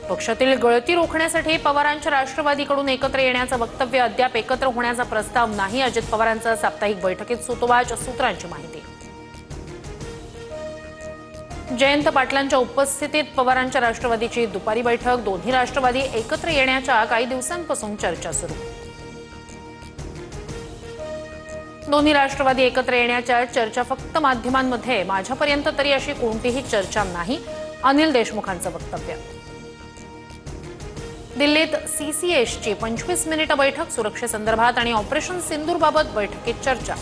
पक्षातील गळती रोखण्यासाठी पवारांच्या राष्ट्रवादीकडून एकत्र येण्याचं वक्तव्य अद्याप एकत्र होण्याचा प्रस्ताव नाही। अजित पवारांचा साप्ताहिक बैठकीत सूतोवाच सूत्रांची माहिती। जयंत पाटलांच्या उपस्थितीत पवारांच्या राष्ट्रवादीची दुपारी बैठक। दोन्ही राष्ट्रवादी एकत्र येण्याच्या काही दिवसांपासून चर्चा सुरू। दोन्ही राष्ट्रवादी एकत्र येण्याच्या चर्चा फक्त माध्यमांमध्ये, माझ्यापर्यंत तरी अशी कोणतीही चर्चा नाही, अनिल देशमुखांचं वक्तव्य। दिल्लीत सीसीएसची 25 मिनिटं बैठक। सुरक्षेसंदर्भात आणि ऑपरेशन सिंदूरबाबत बैठकीत चर्चा।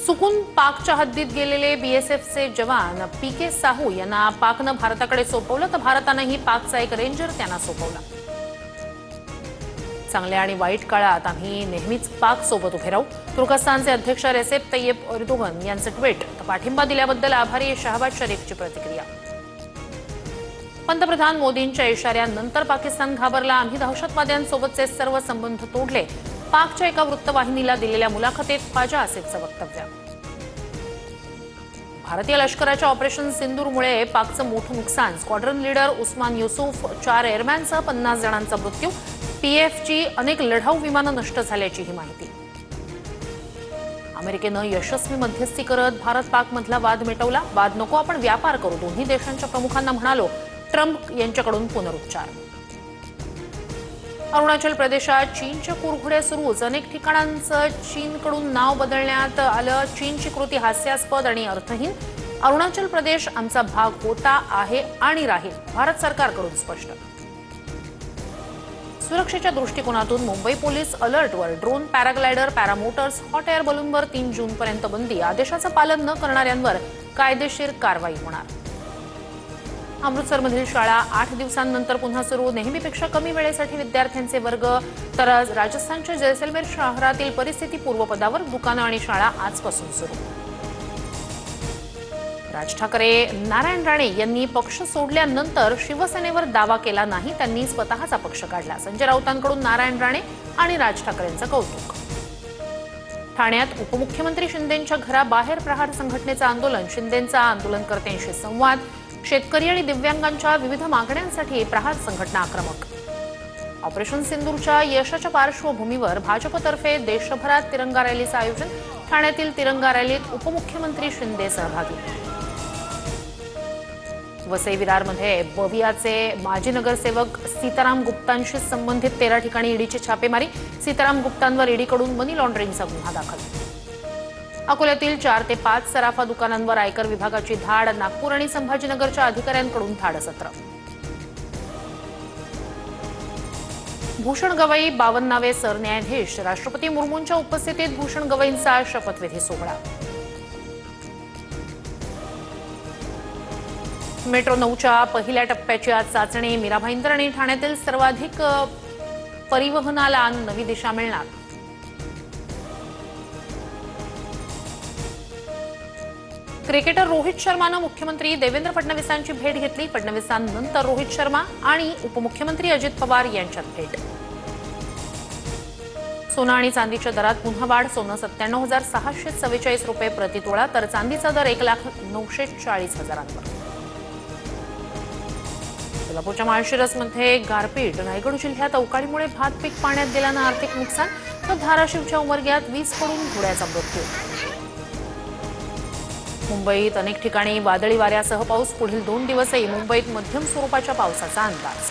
सुकून पाकच्या हद्दीत गेलेले बीएसएफचे जवान पीके साहू यांना पाकनं भारताकडे सोपवलं, तर भारतानंही पाकचा एक रेंजर त्यांना सोपवला। चांगल्या आणि वाईट काळात आम्ही नेहमीच पाक सोबत उभे राहू। तुर्कस्तानचे अध्यक्ष रेसेप तय्यप एर्दोगन यांचं ट्विट। तर पाठिंबा दिल्याबद्दल आभारी शहबाज शरीफची प्रतिक्रिया। पंतप्रधान मोदींच्या इशाऱ्यानंतर पाकिस्तान घाबरला, आम्ही दहशतवाद्यांसोबतचे सर्व संबंध तोडले, पाकच्या एका वृत्तवाहिनीला दिलेल्या मुलाखतीत ख्वाजा आसिफचं वक्तव्य। भारतीय लष्कराच्या ऑपरेशन सिंदूरमुळे पाकचं मोठं नुकसान। स्क्वॉड्रन लीडर उस्मान युसूफ, 4 एअरमॅनसह 50 जणांचा मृत्यू। पीएफची अनेक लढाऊ विमानं नष्ट झाल्याचीही माहिती। अमेरिकेनं यशस्वी मध्यस्थी करत भारत पाकमधला वाद मिटवला। वाद नको, आपण व्यापार करू, दोन्ही देशांच्या प्रमुखांना म्हणालो, ट्रम्प यांच्याकडून पुनरुच्चार। अरुणाचल प्रदेशात चीनच्या कुरघोड्या सुरूच। अनेक ठिकाणांचं चीनकडून नाव बदलण्यात आलं। चीनची कृती हास्यास्पद आणि अर्थहीन। अरुणाचल प्रदेश आमचा भाग होता, आहे आणि राहील, भारत सरकारकडून स्पष्ट। सुरक्षेच्या दृष्टिकोनातून मुंबई पोलीस अलर्टवर। Drone, paraglider, paramotors, hot air बलूनवर 3 जूनपर्यंत बंदी। आदेशाचं पालन न करणाऱ्यांवर कायदेशीर कारवाई होणार। अमृतसरमधील शाळा 8 दिवसांनंतर पुन्हा सुरू। नेहमीपेक्षा कमी वेळेसाठी विद्यार्थ्यांचे वर्ग। तर राजस्थानच्या जैसलमेर शहरातील परिस्थिती पूर्वपदावर। दुकानं आणि शाळा आजपासून सुरू। राज ठाकरे नारायण राणे यांनी पक्ष सोडल्यानंतर शिवसेनेवर दावा केला नाही, त्यांनी स्वतःचा पक्ष काढला। संजय राऊतांकडून नारायण राणे आणि राज ठाकरेंचं कौतुक। ठाण्यात उपमुख्यमंत्री शिंदेंच्या घराबाहेर प्रहार संघटनेचं आंदोलन। शिंदेंचा आंदोलनकर्त्यांशी संवाद। शेतकरी आणि दिव्यांगांच्या विविध मागण्यांसाठी प्रहार संघटना आक्रमक। ऑपरेशन सिंदूरच्या यशाच्या पार्श्वभूमीवर भाजपतर्फे देशभरात तिरंगा रॅलीचं आयोजन। ठाण्यातील तिरंगा रॅलीत उपमुख्यमंत्री शिंदे सहभागी। वसई विरारमध्ये बवियाचे माजी नगरसेवक सीताराम गुप्तांशी संबंधित 13 ठिकाणी ईडीची छापेमारी। सीताराम गुप्तांवर ईडीकडून मनी लॉन्ड्रिंगचा गुन्हा दाखल। अकोल्यातील 4 ते 5 सराफा दुकानांवर आयकर विभागाची धाड। नागपूर आणि संभाजीनगरच्या अधिकाऱ्यांकडून धाडसत्र। भूषण गवई 52वे सरन्यायाधीश। राष्ट्रपती मुर्मूंच्या उपस्थितीत भूषण गवईंचा शपथविधी सोहळा। मेट्रो 9च्या पहिल्या टप्प्याची आज चाचणी। मीरा भाईंदर आणि ठाण्यातील सर्वाधिक परिवहनाला नवी दिशा मिळणार। क्रिकेटर रोहित शर्मानं मुख्यमंत्री देवेंद्र फडणवीसांची भेट घेतली। फडणवीसांनंतर रोहित शर्मा आणि उपमुख्यमंत्री अजित पवार यांच्यात भेट। सोनं आणि चांदीच्या दरात पुन्हा वाढ। सोनं 97,644 रुपये प्रतितोळा, तर चांदीचा दर 1,940,000वर। सोलापूरच्या माळशिरसमध्ये गारपीट। रायगड जिल्ह्यात अवकाळीमुळे भात पीक पाण्यात गेल्यानं आर्थिक नुकसान। तर धाराशिवच्या उमरग्यात वीज पडून घोड्याचा मृत्यू। मुंबईत अनेक ठिकाणी वादळी वाऱ्यासह पाऊस। पुढील 2 दिवसही मुंबईत मध्यम स्वरूपाच्या पावसाचा अंदाज।